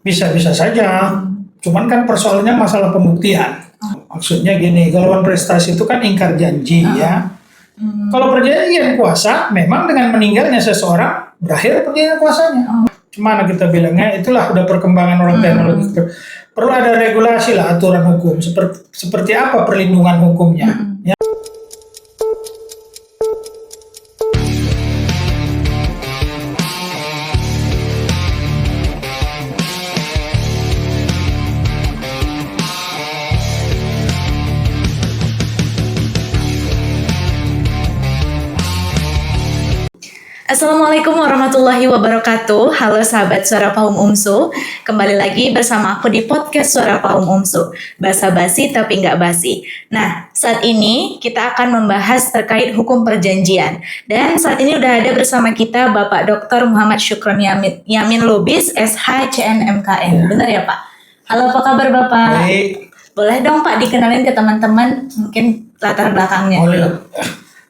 Bisa-bisa saja. Cuman kan persoalannya masalah pembuktian. Maksudnya gini, kalau prestasi itu kan ingkar janji ya. Kalau perjanjian kuasa, memang dengan meninggalnya seseorang berakhir perjanjian kuasanya. Gimana kita bilangnya? Itulah udah perkembangan orang teknologi. Perlu ada regulasi lah, aturan hukum. Seperti apa perlindungan hukumnya? Ya. Assalamualaikum warahmatullahi wabarakatuh. Halo sahabat Suara Paum Umsu, kembali lagi bersama aku di podcast Suara Paum Umsu. Basa basi tapi nggak basi. Nah, saat ini kita akan membahas terkait hukum perjanjian. Dan saat ini udah ada bersama kita Bapak Dr. Muhammad Syukron Yamin Lubis, SH CNMKM. Benar ya Pak? Halo, apa kabar Bapak? Baik. Boleh dong Pak dikenalin ke teman-teman mungkin latar belakangnya.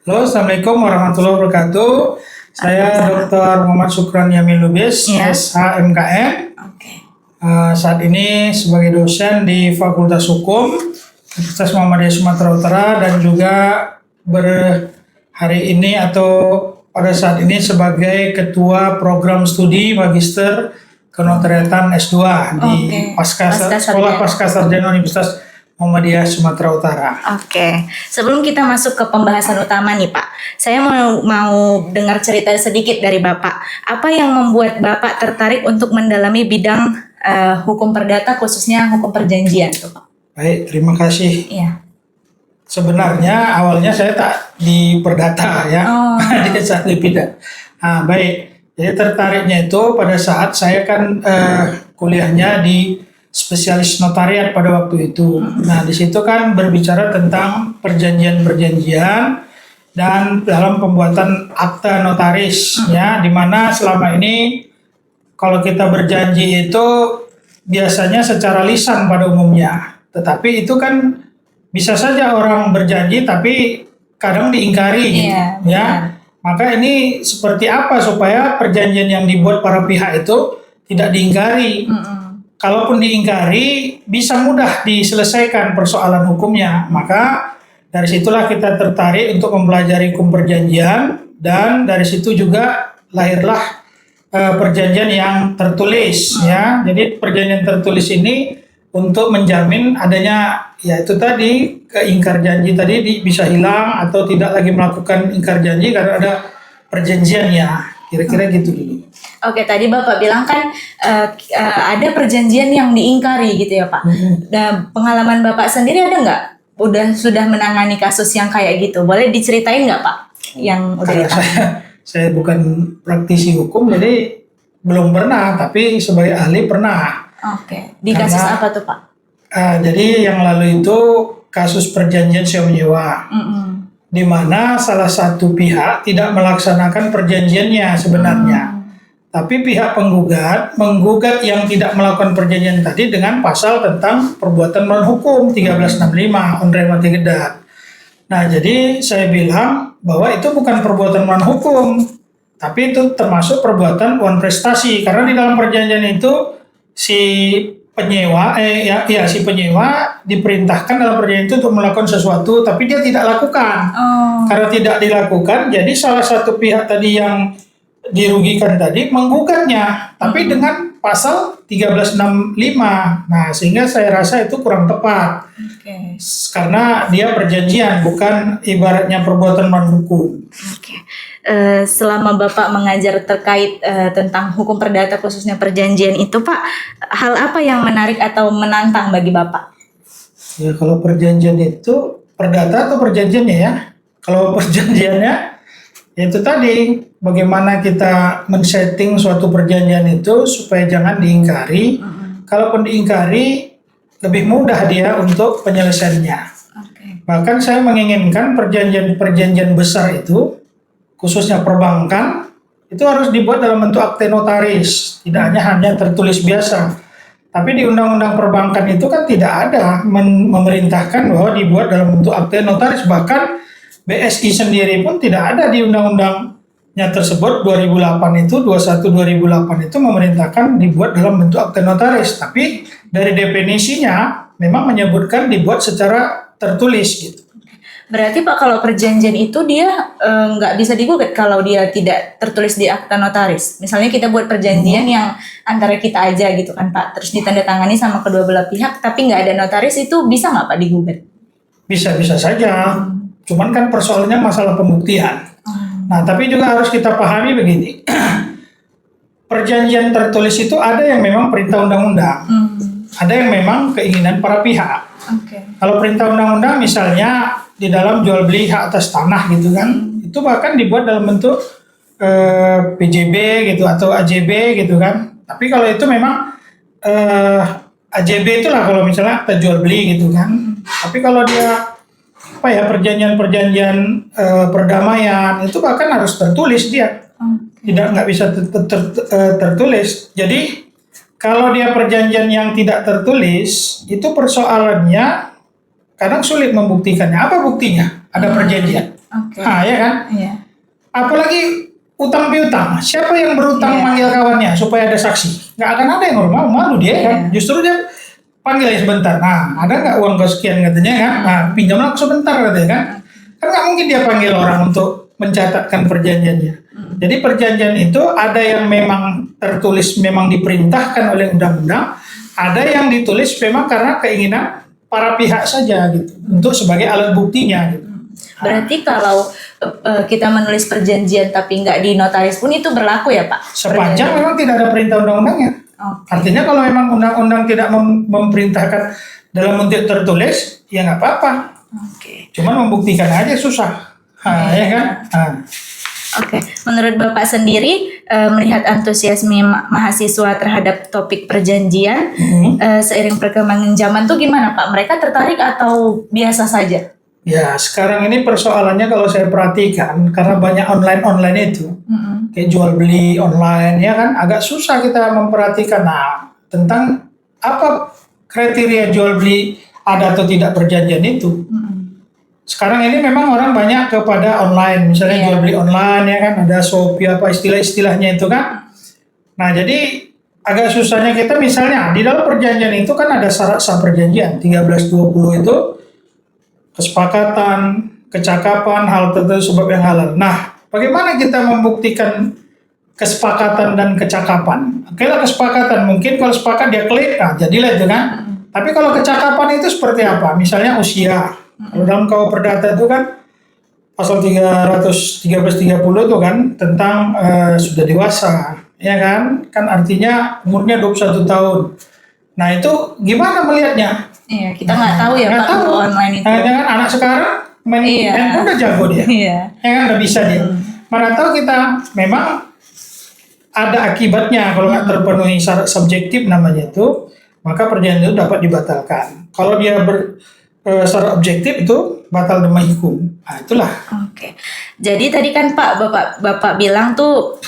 Halo, Assalamualaikum warahmatullahi wabarakatuh. Saya Dr. Muhammad Syukron Yamin Lubis, SHMKM. Saat ini sebagai dosen di Fakultas Hukum Universitas Muhammadiyah Sumatera Utara dan juga hari ini atau pada saat ini sebagai Ketua Program Studi Magister Kenotariatan S2 di Sekolah Pascasarjana Universitas Muhammadiyah Sumatera Utara. Sebelum kita masuk ke pembahasan utama nih Pak, saya mau dengar cerita sedikit dari Bapak. Apa yang membuat Bapak tertarik untuk mendalami bidang hukum perdata, khususnya hukum perjanjian tuh Pak? Baik, terima kasih. Iya. Sebenarnya awalnya saya tak di perdata ya, di saat di pidana. Baik, jadi tertariknya itu pada saat saya kan kuliahnya di spesialis notariat pada waktu itu. Nah, di situ kan berbicara tentang perjanjian-perjanjian dan dalam pembuatan akta notaris ya, di mana selama ini kalau kita berjanji itu biasanya secara lisan pada umumnya. Tetapi itu kan bisa saja orang berjanji tapi kadang diingkari gitu, ya. Maka ini seperti apa supaya perjanjian yang dibuat para pihak itu tidak diingkari? Kalaupun diingkari, bisa mudah diselesaikan persoalan hukumnya. Maka dari situlah kita tertarik untuk mempelajari hukum perjanjian, dan dari situ juga lahirlah perjanjian yang tertulis. Ya. Jadi perjanjian tertulis ini untuk menjamin adanya, ya itu tadi, keingkar janji tadi bisa hilang atau tidak lagi melakukan ingkar janji karena ada perjanjian ya. Kira-kira gitu dulu. Tadi Bapak bilang kan ada perjanjian yang diingkari gitu ya Pak. Dan pengalaman Bapak sendiri ada nggak? Sudah menangani kasus yang kayak gitu? Boleh diceritain nggak Pak? Yang udah ditangani? Saya bukan praktisi hukum, jadi belum pernah. Tapi sebagai ahli pernah. Di kasus apa tuh Pak? Jadi yang lalu itu kasus perjanjian sewa menyewa. Di mana salah satu pihak tidak melaksanakan perjanjiannya sebenarnya. Tapi pihak menggugat yang tidak melakukan perjanjian tadi dengan pasal tentang perbuatan melawan hukum 1365 Ondrei Mati Gedat. Nah, jadi saya bilang bahwa itu bukan perbuatan melawan hukum, tapi itu termasuk perbuatan uang prestasi, karena di dalam perjanjian itu si penyewa diperintahkan dalam perjanjian itu untuk melakukan sesuatu tapi dia tidak lakukan. Karena tidak dilakukan, jadi salah satu pihak tadi yang dirugikan tadi menggugatnya, tapi dengan pasal 1365. Nah, sehingga saya rasa itu kurang tepat. Karena dia perjanjian, bukan ibaratnya perbuatan melawan hukum. Selama Bapak mengajar terkait tentang hukum perdata khususnya perjanjian itu Pak, hal apa yang menarik atau menantang bagi Bapak? Ya, kalau perjanjian itu perdata atau perjanjiannya ya? Kalau perjanjiannya itu tadi, bagaimana kita men-setting suatu perjanjian itu supaya jangan diingkari. Kalaupun diingkari, lebih mudah dia untuk penyelesaiannya. Bahkan saya menginginkan perjanjian besar itu, khususnya perbankan, itu harus dibuat dalam bentuk akte notaris. Tidak hanya tertulis biasa. Tapi di Undang-Undang Perbankan itu kan tidak ada memerintahkan bahwa dibuat dalam bentuk akte notaris. Bahkan BSI sendiri pun tidak ada di Undang-Undang tersebut 2008 itu 21 2008 itu memerintahkan dibuat dalam bentuk akte notaris, tapi dari definisinya memang menyebutkan dibuat secara tertulis gitu. Berarti Pak, kalau perjanjian itu dia nggak bisa digugat kalau dia tidak tertulis di akta notaris. Misalnya kita buat perjanjian yang antara kita aja gitu kan Pak, terus ditandatangani sama kedua belah pihak, tapi nggak ada notaris, itu bisa nggak Pak digugat? Bisa saja, cuman kan persoalannya masalah pembuktian. Nah, tapi juga harus kita pahami begini, perjanjian tertulis itu ada yang memang perintah undang-undang, ada yang memang keinginan para pihak. Kalau perintah undang-undang misalnya di dalam jual beli hak atas tanah gitu kan, itu bahkan dibuat dalam bentuk PJB gitu atau AJB gitu kan. Tapi kalau itu memang AJB itulah kalau misalnya kita jual beli gitu kan. Tapi kalau dia perjanjian perdamaian itu bahkan harus tertulis dia, nggak bisa tertulis. Jadi kalau dia perjanjian yang tidak tertulis, itu persoalannya kadang sulit membuktikannya. Apa buktinya? Ada perjanjian. Nah, ya kan? Iya. Apalagi utang piutang. Siapa yang berutang manggil kawannya supaya ada saksi? Nggak akan ada yang normal, malu dia kan. Justru dia panggil sebentar. Nah, ada nggak uang kau sekian katanya kan? Nah, pinjam aku sebentar katanya kan? Kan nggak mungkin dia panggil orang untuk mencatatkan perjanjiannya. Jadi perjanjian itu ada yang memang tertulis memang diperintahkan oleh undang-undang, ada yang ditulis memang karena keinginan para pihak saja gitu, untuk sebagai alat buktinya gitu. Berarti kalau kita menulis perjanjian tapi nggak di notaris pun itu berlaku ya Pak? Sepanjang memang tidak ada perintah undang-undangnya. Artinya kalau memang undang-undang tidak memerintahkan dalam bentuk tertulis, ya nggak apa-apa. Cuman membuktikan aja susah. Ya kan? Menurut Bapak sendiri melihat antusiasme mahasiswa terhadap topik perjanjian seiring perkembangan zaman tuh gimana Pak? Mereka tertarik atau biasa saja? Ya, sekarang ini persoalannya kalau saya perhatikan karena banyak online itu, kayak jual beli online ya kan, agak susah kita memperhatikan tentang apa kriteria jual beli ada atau tidak perjanjian itu. Sekarang ini memang orang banyak kepada online, misalnya jual beli online ya kan, ada Shopee apa istilah-istilahnya itu kan. Nah, jadi agak susahnya kita misalnya di dalam perjanjian itu kan ada syarat sah perjanjian 1320 itu kesepakatan, kecakapan, hal tertentu sebab yang halal. Nah, bagaimana kita membuktikan kesepakatan dan kecakapan? Oke lah kesepakatan, mungkin kalau sepakat dia klik, jadilah itu kan. Tapi kalau kecakapan itu seperti apa? Misalnya usia. Kalau dalam KUH Perdata itu kan pasal 1330 itu kan tentang sudah dewasa, ya kan? Kan artinya umurnya 21 tahun. Nah itu gimana melihatnya? Iya, kita nggak tahu ya Pak kalau online itu. Jangan anak sekarang handphone udah jago dia, ya kan udah bisa dia. Mana tahu kita memang ada akibatnya kalau nggak terpenuhi syarat subjektif namanya itu, maka perjanjian itu dapat dibatalkan. Kalau dia secara objektif itu batal demi hukum. Nah, itulah. Jadi tadi kan Pak Bapak bilang tuh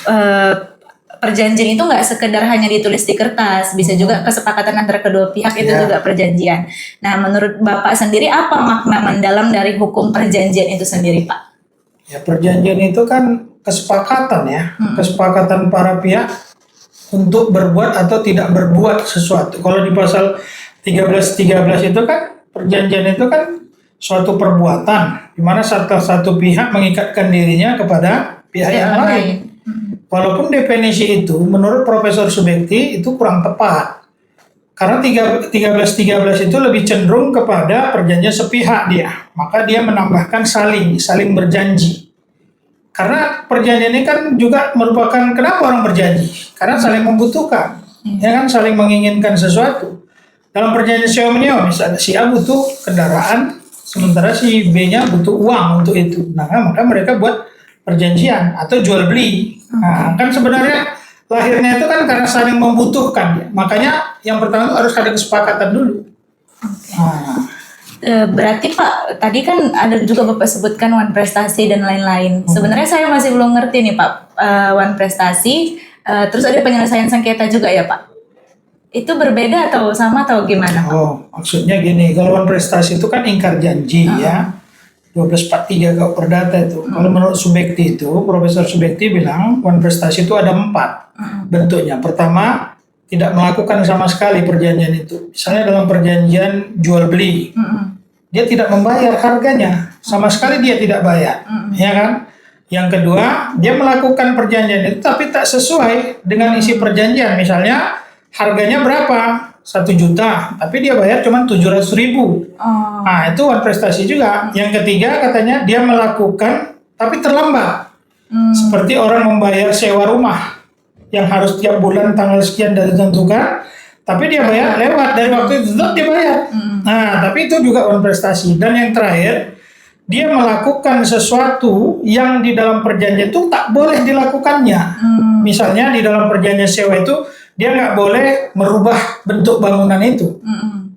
perjanjian itu nggak sekedar hanya ditulis di kertas, bisa juga kesepakatan antara kedua pihak itu juga perjanjian. Nah, menurut Bapak sendiri apa makna mendalam dari hukum perjanjian itu sendiri, Pak? Ya, perjanjian itu kan kesepakatan ya, kesepakatan para pihak untuk berbuat atau tidak berbuat sesuatu. Kalau di pasal 1313 itu kan perjanjian itu kan suatu perbuatan di mana satu pihak mengikatkan dirinya kepada pihak yang lain. Walaupun definisi itu menurut Profesor Subekti itu kurang tepat. Karena 1313 itu lebih cenderung kepada perjanjian sepihak dia. Maka dia menambahkan saling berjanji. Karena perjanjian ini kan juga merupakan kenapa orang berjanji? Karena saling membutuhkan. Ya kan saling menginginkan sesuatu. Dalam perjanjian sewa menyewa misalnya si A butuh kendaraan sementara si B-nya butuh uang untuk itu. Nah, maka mereka buat perjanjian atau jual beli. Nah, kan sebenarnya lahirnya itu kan karena saling membutuhkan. Makanya yang pertama harus ada kesepakatan dulu. Berarti Pak, tadi kan ada juga Bapak sebutkan one prestasi dan lain-lain. Sebenarnya saya masih belum ngerti nih Pak, one prestasi, terus ada penyelesaian sengketa juga ya Pak? Itu berbeda atau sama atau gimana Pak? Maksudnya gini, kalau one prestasi itu kan ingkar janji ya. 1243 KUH Perdata itu. Kalau menurut Subekti itu, Profesor Subekti bilang wan prestasi itu ada 4 bentuknya. Pertama, tidak melakukan sama sekali perjanjian itu. Misalnya dalam perjanjian jual beli, dia tidak membayar harganya, sama sekali dia tidak bayar, ya kan? Yang kedua, dia melakukan perjanjian itu tapi tak sesuai dengan isi perjanjian. Misalnya harganya berapa? 1 juta, tapi dia bayar cuma 700.000. Nah, itu wan prestasi juga. Yang ketiga katanya dia melakukan tapi terlambat. Seperti orang membayar sewa rumah yang harus tiap bulan tanggal sekian dan ditentukan, tapi dia bayar lewat dari waktu itu tetap dia bayar. Nah, tapi itu juga wan prestasi. Dan yang terakhir, dia melakukan sesuatu yang di dalam perjanjian itu tak boleh dilakukannya. Misalnya di dalam perjanjian sewa itu dia nggak boleh merubah bentuk bangunan itu,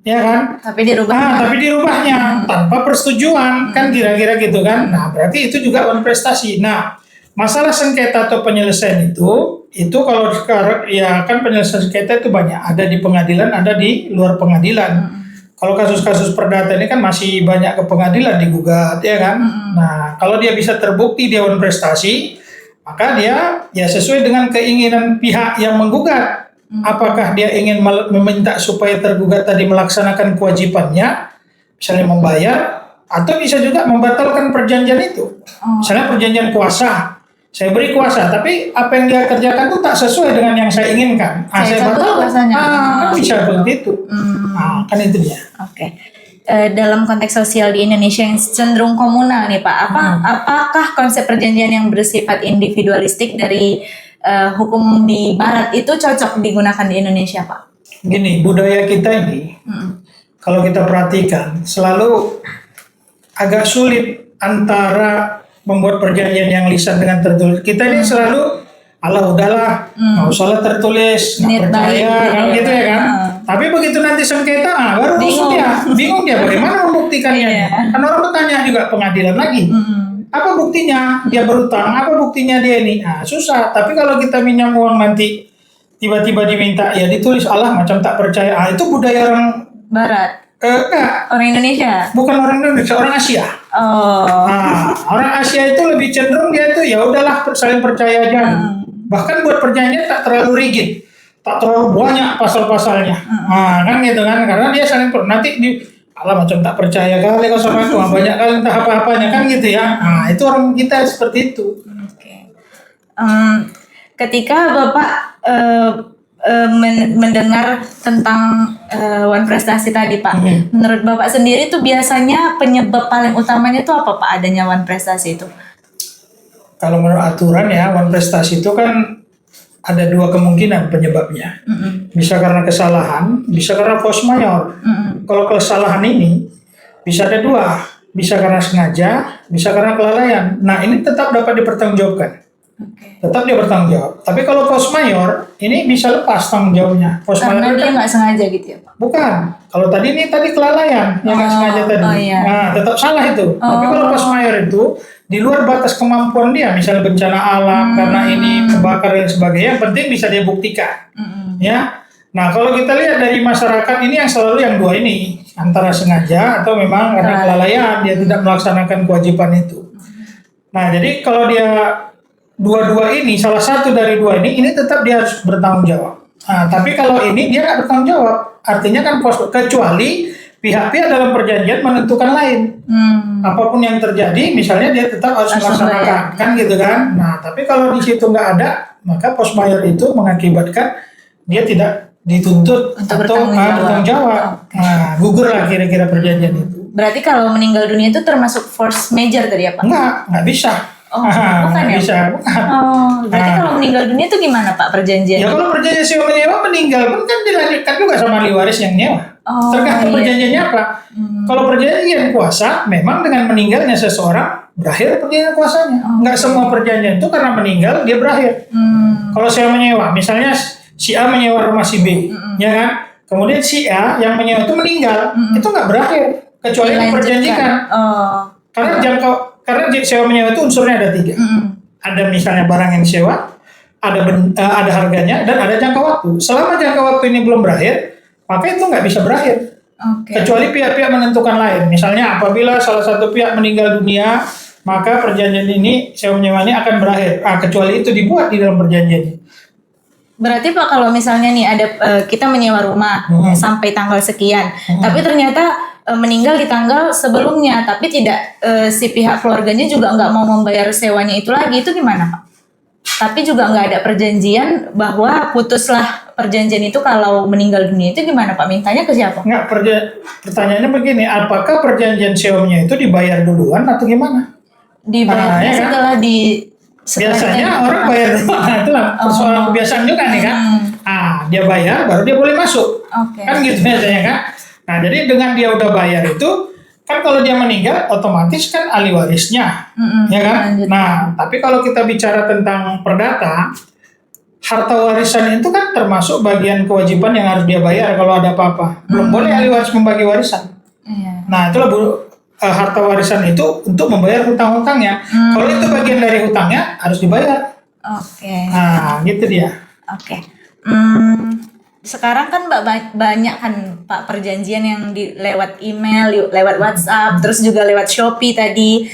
ya kan? Tapi dirubah. Tapi dirubahnya tanpa persetujuan, kan kira-kira gitu kan? Nah, berarti itu juga wan prestasi. Nah, masalah sengketa atau penyelesaian itu kalau sekarang ya kan penyelesaian sengketa itu banyak, ada di pengadilan, ada di luar pengadilan. Kalau kasus-kasus perdata ini kan masih banyak ke pengadilan digugat, ya kan? Nah, kalau dia bisa terbukti dia wan prestasi, maka dia ya sesuai dengan keinginan pihak yang menggugat. Apakah dia ingin meminta supaya tergugat tadi melaksanakan kewajibannya, misalnya membayar, atau bisa juga membatalkan perjanjian itu. Misalnya perjanjian kuasa, saya beri kuasa, tapi apa yang dia kerjakan itu tak sesuai dengan yang saya inginkan. Saya batal kuasanya. Kan bisa seperti itu. Kan itu dia. Oke. Dalam konteks sosial di Indonesia yang cenderung komunal nih Pak, apakah konsep perjanjian yang bersifat individualistik dari hukum di Barat itu cocok digunakan di Indonesia Pak? Gini, budaya kita ini, kalau kita perhatikan, selalu agak sulit antara membuat perjanjian yang lisan dengan tertulis. Kita ini selalu, Allah udahlah, nggak usah tertulis, nggak percaya, kan gitu ya kan. Tapi begitu nanti sengketa, baru bingung dia bagaimana membuktikannya. Kan orang bertanya juga pengadilan lagi. Apa buktinya dia berutang? Apa buktinya dia ini? Nah, susah. Tapi kalau kita minjam uang nanti tiba-tiba diminta ya ditulis Allah macam tak percaya. Itu budaya orang Barat. Enggak. Orang Indonesia. Bukan orang Indonesia, orang Asia. Orang Asia itu lebih cenderung dia itu ya udahlah saling percaya aja. Bahkan buat perjanjian tak terlalu rigid, tak terlalu banyak pasal-pasalnya. Kan gitu kan? Karena dia saling nanti Allah macam tak percaya kali kau sama aku, banyak kali entah apa-apanya kan gitu ya. Nah, itu orang kita seperti itu. Ketika Bapak mendengar tentang wan prestasi tadi Pak, menurut Bapak sendiri itu biasanya penyebab paling utamanya itu apa Pak adanya wan prestasi itu? Kalau menurut aturan ya, wan prestasi itu kan ada 2 kemungkinan penyebabnya. Bisa karena kesalahan, bisa karena force majeure. Kalau kesalahan ini bisa ada 2, bisa karena sengaja, bisa karena kelalaian. Nah, ini tetap dapat dipertanggungjawabkan. Tetap dia bertanggung jawab. Tapi kalau force majeure ini bisa lepas tanggung jawabnya. Karena dia nggak sengaja gitu ya Pak? Bukan. Kalau tadi kelalaian yang nggak sengaja tadi. Nah, tetap salah itu. Tapi kalau force majeure itu di luar batas kemampuan dia, misalnya bencana alam karena ini kebakar dan sebagainya, yang penting bisa dia buktikan. Ya. Nah, kalau kita lihat dari masyarakat ini yang selalu yang 2 ini, antara sengaja atau memang karena kelalaian dia tidak melaksanakan kewajiban itu. Nah, jadi kalau dia dua-dua ini, salah satu dari 2 ini tetap dia harus bertanggung jawab. Nah, tapi kalau ini dia nggak bertanggung jawab, artinya kan kecuali pihak-pihak dalam perjanjian menentukan lain. Apapun yang terjadi, misalnya dia tetap harus melaksanakan, kan gitu kan. Nah, tapi kalau di situ nggak ada, maka force majeure itu mengakibatkan dia tidak dituntut atau bertanggung jawab. Nah, gugur lah kira-kira perjanjian itu. Berarti kalau meninggal dunia itu termasuk force majeure tadi ya Pak? Nggak bisa. Bukan ya? Bisa, bukan. Berarti kalau meninggal dunia itu gimana Pak perjanjian? Ya kalau perjanjian sewa menyewa meninggal pun kan dilanjutkan juga sama ahli waris yang nyewa. Tergantung perjanjiannya apa. Kalau perjanjian kuasa, memang dengan meninggalnya seseorang berakhir perjanjian kuasanya. Nggak semua perjanjian itu karena meninggal dia berakhir. Kalau sewa menyewa, misalnya si A menyewa rumah si B, ya kan? Kemudian si A yang menyewa itu meninggal, itu nggak berakhir kecuali diperjanjikan. Karena sewa menyewa itu unsurnya ada 3. Ada misalnya barang yang disewa, ada harganya, dan ada jangka waktu. Selama jangka waktu ini belum berakhir, maka itu nggak bisa berakhir. Oke. Kecuali pihak-pihak menentukan lain. Misalnya apabila salah satu pihak meninggal dunia, maka perjanjian ini sewa menyewa ini akan berakhir. Kecuali itu dibuat di dalam perjanjian. Berarti Pak kalau misalnya nih ada kita menyewa rumah sampai tanggal sekian, tapi ternyata meninggal di tanggal sebelumnya, tapi tidak si pihak keluarganya juga nggak mau membayar sewanya itu lagi, itu gimana Pak? Tapi juga nggak ada perjanjian bahwa putuslah perjanjian itu kalau meninggal dunia, itu gimana Pak? Mintanya ke siapa? Enggak, pertanyaannya begini, apakah perjanjian sewanya itu dibayar duluan atau gimana? Dibayarnya ya kan? setelah Biasanya orang bayar dulu, itulah persoalan kebiasaan juga nih kan. Dia bayar baru dia boleh masuk. Oke. Kan gitu biasanya kan. Nah, jadi dengan dia udah bayar itu, kan kalau dia meninggal otomatis kan ahli warisnya. Ya kan? Lanjut. Nah, tapi kalau kita bicara tentang perdata, harta warisan itu kan termasuk bagian kewajiban yang harus dia bayar kalau ada apa-apa. Belum boleh ahli waris membagi warisan. Iya. Nah, itulah harta warisan itu untuk membayar hutang-hutangnya. Kalau itu bagian dari hutangnya harus dibayar. Oke. Nah, gitu dia. Oke. Sekarang kan banyak kan Pak perjanjian yang lewat email, lewat WhatsApp, terus juga lewat Shopee tadi.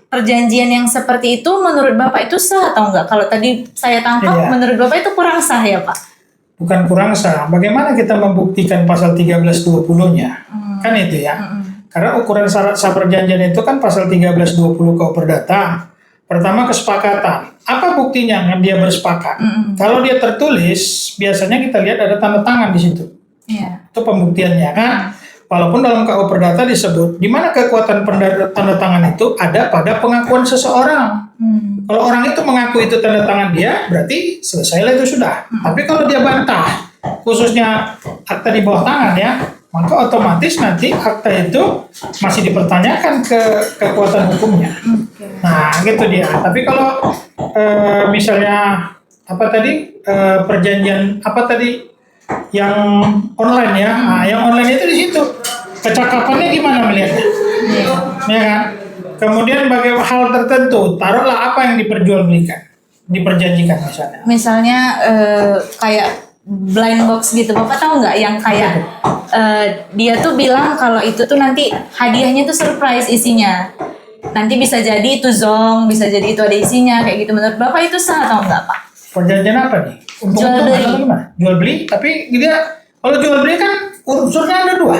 Perjanjian yang seperti itu menurut Bapak itu sah atau enggak? Kalau tadi saya tangkap menurut Bapak itu kurang sah ya Pak? Bukan kurang sah. Bagaimana kita membuktikan pasal 1320-nya? Kan itu ya. Karena ukuran syarat sah perjanjian itu kan pasal 1320 KUH Perdata. Pertama kesepakatan. Apa buktinya dia bersepakat? Kalau dia tertulis, biasanya kita lihat ada tanda tangan di situ. Iya. Itu pembuktiannya kan. Walaupun dalam KUH Perdata disebut, di mana kekuatan tanda tangan itu ada pada pengakuan seseorang. Kalau orang itu mengaku itu tanda tangan dia, berarti selesailah itu sudah. Tapi kalau dia bantah, khususnya akta di bawah tangan ya, maka otomatis nanti akta itu masih dipertanyakan ke kekuatan hukumnya. Nah, gitu dia. Tapi kalau misalnya apa tadi perjanjian apa tadi yang online ya, yang online itu di situ kecakapannya gimana melihatnya, ya kan? Kemudian bagaimana hal tertentu, taruhlah apa yang diperjanjikan misalnya. Misalnya kayak blind box gitu, Bapak tahu nggak yang kayak dia tuh bilang kalau itu tuh nanti hadiahnya tuh surprise isinya, nanti bisa jadi itu zong, bisa jadi itu ada isinya kayak gitu. Menurut Bapak itu sah atau enggak Pak? Perjanjian apa nih? Jual beli. Jual beli, tapi dia kalau jual beli kan unsurnya ada dua,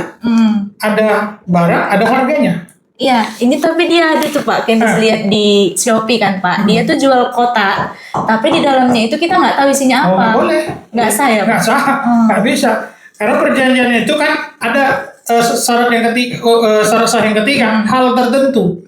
ada barang, ada harganya. Iya, ini tapi dia ada tuh Pak, kayak lihat di Shopee kan Pak, dia tuh jual kotak, tapi di dalamnya itu kita nggak tahu isinya apa. Nggak boleh. Nggak sah ya Pak? Nggak sah, nggak bisa. Karena perjanjian itu kan ada syarat sah yang ketiga, hal tertentu.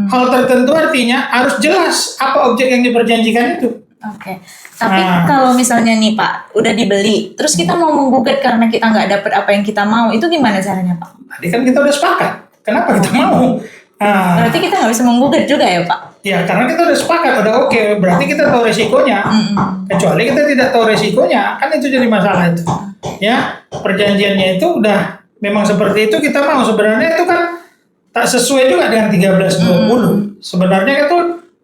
Hal tertentu artinya harus jelas apa objek yang diperjanjikan itu. Oke. Tapi kalau misalnya nih Pak, udah dibeli, terus kita mau menggugat karena kita nggak dapet apa yang kita mau, itu gimana caranya Pak? Tadi kan kita udah sepakat. Kenapa kita mau? Berarti kita nggak bisa menggugat juga ya Pak? Ya karena kita udah sepakat, udah oke. Berarti kita tahu resikonya. Kecuali kita tidak tahu resikonya, kan itu jadi masalah itu. Ya, perjanjiannya itu udah memang seperti itu kita mau. Sebenarnya itu kan tak sesuai juga dengan 1320. Sebenarnya itu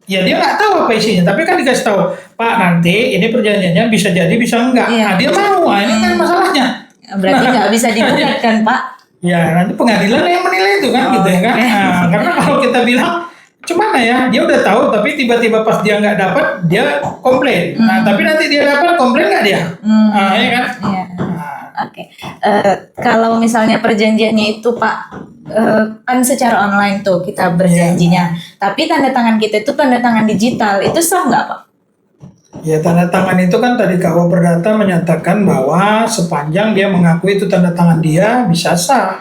ya dia nggak tahu apa isinya, tapi kan dikasih tahu, Pak nanti ini perjanjiannya bisa jadi bisa enggak. Iya. Nah dia mau, ini kan masalahnya. Berarti nggak bisa digugat kan Pak? Ya nanti pengadilan yang menilai itu kan gitu ya kan. Karena kalau kita bilang cuma ya dia udah tahu tapi tiba-tiba pas dia nggak dapat dia komplain. Nah tapi nanti dia dapat komplain nggak dia? Ya kan? Iya. Oke. Kalau misalnya perjanjiannya itu Pak kan secara online tuh kita berjanjinya, tapi tanda tangan kita itu tanda tangan digital, itu sah nggak Pak? Ya tanda tangan itu kan tadi KUH Perdata menyatakan bahwa sepanjang dia mengakui itu tanda tangan dia bisa sah.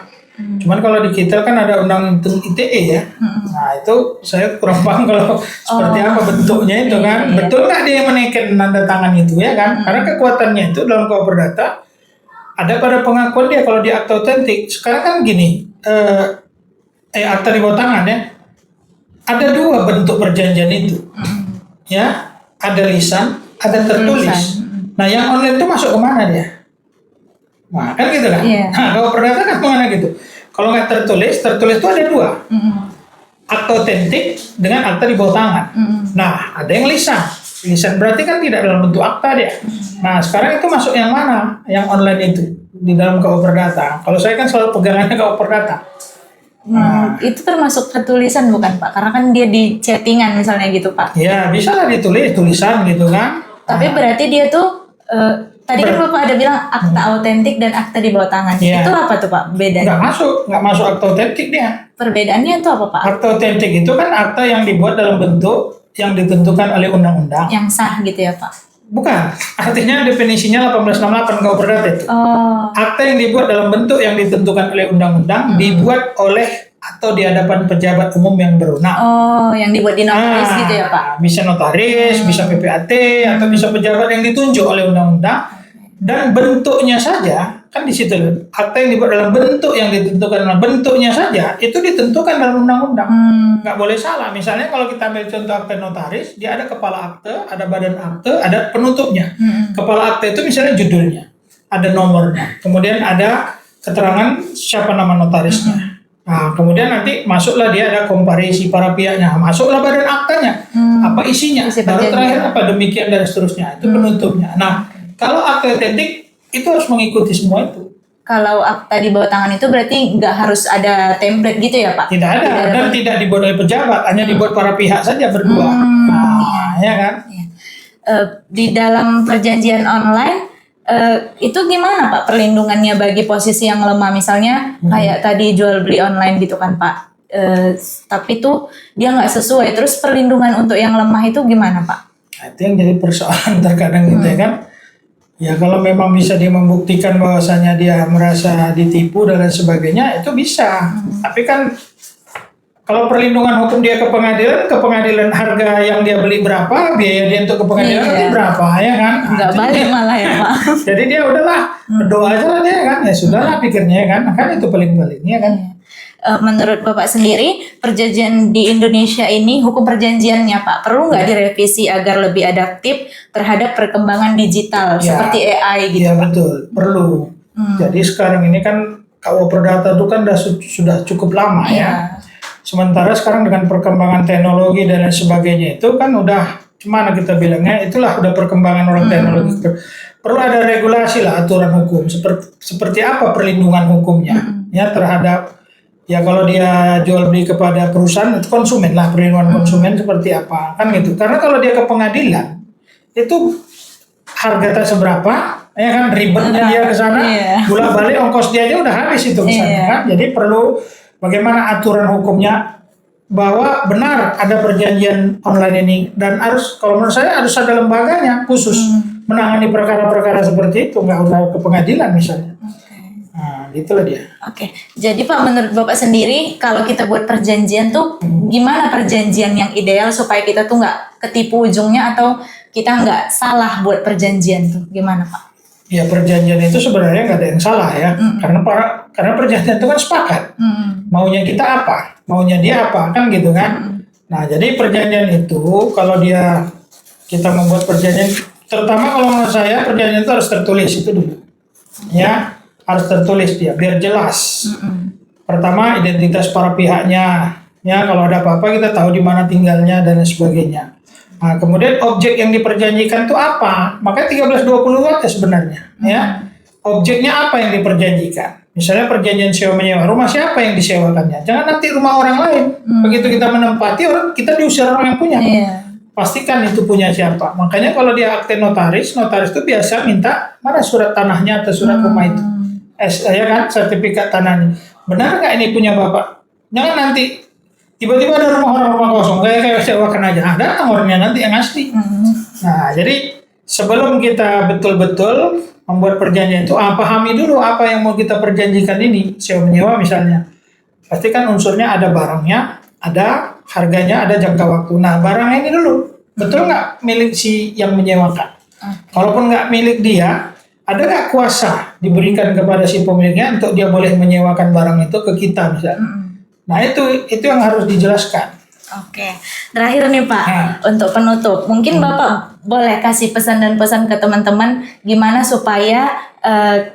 Cuman kalau di kita kan ada undang-undang ITE ya. Nah itu saya kurang paham kalau seperti apa bentuknya itu kan. Betul nggak dia menaikkan tanda tangan itu ya kan? Karena kekuatannya itu dalam KUH Perdata ada pada pengakuan dia kalau di akta otentik. Sekarang kan gini, akta di bawah tangan ya. Ada dua bentuk perjanjian itu. Ya. Ada lisan, ada tertulis. Nah, yang online itu masuk kemana dia? Nah, kan gitu kan? Yeah. Nah, kalau perdata kan kemana gitu? Kalau nggak tertulis itu ada dua. Akta otentik dengan akta di bawah tangan. Nah, ada yang lisan. Lisan berarti kan tidak dalam bentuk akta dia. Nah sekarang itu masuk yang mana? Yang online itu di dalam KUA Perdata. Kalau saya kan selalu pegangannya KUA Perdata. Itu termasuk ketulisan bukan Pak? Karena kan dia di chattingan misalnya gitu Pak. Ya bisa lah ditulis tulisan gitu kan. Tapi berarti dia tuh tadi kan Bapak ada bilang akta autentik dan akta di bawah tangan. Iya. Itu apa tuh Pak bedanya? Nggak masuk akta otentik dia. Perbedaannya itu apa Pak? Akta otentik itu kan akta yang dibuat dalam bentuk yang ditentukan oleh undang-undang. Yang sah gitu ya Pak? Bukan, artinya definisinya 1868 KUA Perdata itu. Oh. Akta yang dibuat dalam bentuk yang ditentukan oleh undang-undang dibuat oleh atau di hadapan pejabat umum yang berwenang. Oh, yang dibuat di notaris gitu ya Pak? Bisa notaris, bisa PPAT, atau bisa pejabat yang ditunjuk oleh undang-undang. Dan bentuknya saja, kan di situ akta yang dibuat dalam bentuk yang ditentukan dalam bentuknya saja, itu ditentukan dalam undang-undang. Nggak boleh salah. Misalnya kalau kita ambil contoh akta notaris, dia ada kepala akte, ada badan akte, ada penutupnya. Kepala akte itu misalnya judulnya, ada nomornya, kemudian ada keterangan siapa nama notarisnya. Nah, kemudian nanti masuklah dia ada komparisi para pihaknya, masuklah badan aktanya, apa isinya, baru terakhir apa demikian dan seterusnya, itu penutupnya. Nah, kalau akta otentik itu harus mengikuti semua itu. Kalau akta di bawah tangan itu berarti nggak harus ada template gitu ya Pak? Tidak ada dan tidak dibuat oleh pejabat, hanya dibuat para pihak saja berdua. Ya kan? Di dalam perjanjian online itu gimana Pak perlindungannya bagi posisi yang lemah, misalnya kayak tadi jual beli online gitu kan Pak, tapi tuh dia nggak sesuai, terus perlindungan untuk yang lemah itu gimana Pak? Nah, itu yang jadi persoalan terkadang gitu ya kan. Ya kalau memang bisa dia membuktikan bahwasanya dia merasa ditipu dan lain sebagainya, itu bisa. Tapi kan kalau perlindungan hukum dia ke pengadilan harga yang dia beli berapa, biaya dia untuk ke pengadilan nanti berapa, ya kan? Nggak balik malah ya Pak. Jadi dia udahlah berdoa aja lah dia kan, ya sudahlah pikirnya ya kan, itu paling-paling ya kan. Menurut Bapak sendiri, perjanjian di Indonesia ini, hukum perjanjiannya Pak, perlu nggak direvisi agar lebih adaptif terhadap perkembangan digital seperti AI gitu? Iya betul, perlu. Jadi sekarang ini kan KUA Perdata itu kan sudah cukup lama ya. Sementara sekarang dengan perkembangan teknologi dan lain sebagainya itu kan udah gimana kita bilangnya, itulah udah perkembangan orang teknologi. Perlu ada regulasi lah, aturan hukum seperti apa perlindungan hukumnya ya terhadap. Ya kalau dia jual beli kepada perusahaan itu konsumen lah, perlindungan konsumen seperti apa kan gitu. Karena kalau dia ke pengadilan itu harga tak seberapa, ya kan ribetnya dia ke sana, bolak-balik ongkos dia aja udah habis itu misalnya kan. Jadi perlu bagaimana aturan hukumnya bahwa benar ada perjanjian online ini dan harus, kalau menurut saya harus ada lembaganya khusus menangani perkara-perkara seperti itu, nggak usah ke pengadilan misalnya. Nah, itulah dia. Oke, jadi Pak menurut Bapak sendiri kalau kita buat perjanjian tuh gimana perjanjian yang ideal supaya kita tuh nggak ketipu ujungnya atau kita nggak salah buat perjanjian tuh gimana Pak? Ya perjanjian itu sebenarnya nggak ada yang salah ya, karena perjanjian itu kan sepakat. Maunya kita apa, maunya dia apa kan gitu kan. Nah jadi perjanjian itu kalau kita membuat perjanjian, terutama kalau menurut saya perjanjian itu harus tertulis itu dulu, ya. Harus tertulis dia biar jelas. Pertama identitas para pihaknya, ya kalau ada apa-apa kita tahu di mana tinggalnya dan sebagainya. Nah, kemudian objek yang diperjanjikan itu apa? Makanya 1320 watt ya sebenarnya, ya. Objeknya apa yang diperjanjikan? Misalnya perjanjian sewa menyewa rumah, siapa yang disewakannya? Jangan nanti rumah orang lain. Begitu kita menempati orang, kita diusir orang yang punya. Pastikan itu punya siapa. Makanya kalau dia akte notaris itu biasa minta mana surat tanahnya atau surat rumah itu. Ya kan, sertifikat tanahnya. Benar nggak ini punya bapak? Jangan nanti tiba-tiba ada rumah kosong, kayak sewakan aja. Ada nomornya nanti yang asli. Nah, jadi sebelum kita betul-betul membuat perjanjian itu, pahami dulu apa yang mau kita perjanjikan ini. Sewa menyewa misalnya. Pastikan unsurnya ada barangnya, ada harganya, ada jangka waktu. Nah, barangnya ini dulu. Betul nggak milik si yang menyewakan? Kalaupun nggak milik dia, ada nggak kuasa diberikan kepada si pemiliknya untuk dia boleh menyewakan barang itu ke kita misalnya. Nah itu yang harus dijelaskan. Oke, terakhir nih Pak, untuk penutup, mungkin Bapak boleh kasih pesan dan pesan ke teman-teman gimana supaya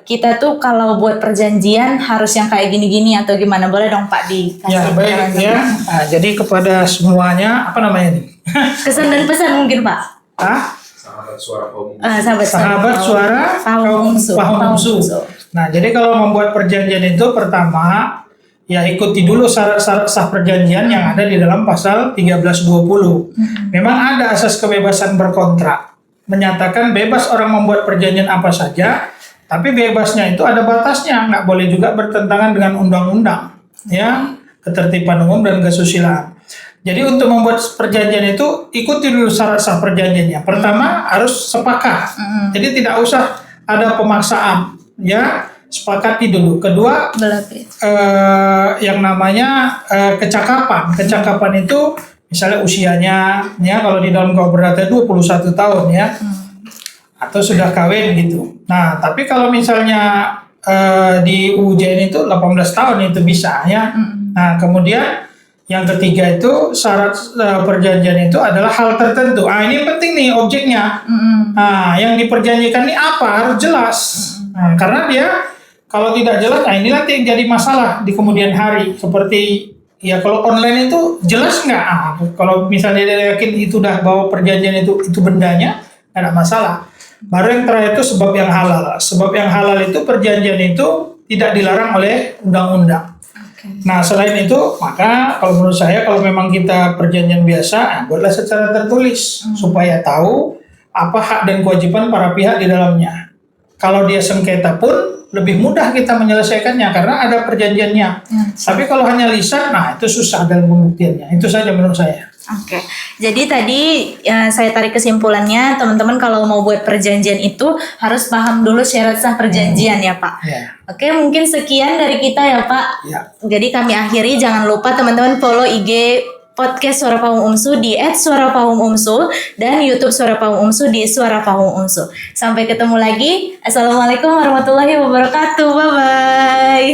kita tuh kalau buat perjanjian harus yang kayak gini-gini atau gimana, boleh dong Pak dikasih. Ya baik ya. Nah, jadi kepada semuanya apa namanya ini? Kesan dan pesan mungkin Pak. Sahabat suara kaum Sahabat suara kaum Umsu. Nah, jadi kalau membuat perjanjian itu pertama ya ikuti dulu syarat-syarat sah perjanjian yang ada di dalam pasal 1320. Memang ada asas kebebasan berkontrak. Menyatakan bebas orang membuat perjanjian apa saja, tapi bebasnya itu ada batasnya, nggak boleh juga bertentangan dengan undang-undang, ya, ketertiban umum dan kesusilaan. Jadi untuk membuat perjanjian itu ikuti dulu syarat sah perjanjiannya. Pertama harus sepakat. Jadi tidak usah ada pemaksaan, ya, sepakati dulu. Kedua yang namanya kecakapan. Kecakapan itu misalnya usianya, ya kalau di dalam KUH Perdata 21 tahun ya, atau sudah kawin gitu. Nah, tapi kalau misalnya di UJN itu 18 tahun itu bisa ya. Nah, kemudian yang ketiga itu syarat perjanjian itu adalah hal tertentu. Ini penting nih objeknya. Nah, yang diperjanjikan ini apa harus jelas. Nah, karena dia kalau tidak jelas, ini nanti yang jadi masalah di kemudian hari. Seperti ya kalau online itu jelas nggak? Kalau misalnya dia yakin itu udah bawa perjanjian itu bendanya, nggak ada masalah. Baru yang terakhir itu sebab yang halal. Sebab yang halal itu perjanjian itu tidak dilarang oleh undang-undang. Nah, selain itu, maka kalau menurut saya kalau memang kita perjanjian biasa, buatlah secara tertulis supaya tahu apa hak dan kewajiban para pihak di dalamnya. Kalau dia sengketa pun lebih mudah kita menyelesaikannya karena ada perjanjiannya. Tapi kalau hanya lisan, nah itu susah dalam pembuktiannya. Itu saja menurut saya. Oke, jadi tadi saya tarik kesimpulannya, teman-teman kalau mau buat perjanjian itu harus paham dulu syarat sah perjanjian ya Pak. Oke, mungkin sekian dari kita ya Pak. Jadi kami akhiri, jangan lupa teman-teman follow IG podcast Suara Pahum Umsu di @suarapahumumsu dan YouTube Suara Pahum Umsu di Suara Pahum Umsu. Sampai ketemu lagi. Assalamualaikum warahmatullahi wabarakatuh. Bye bye.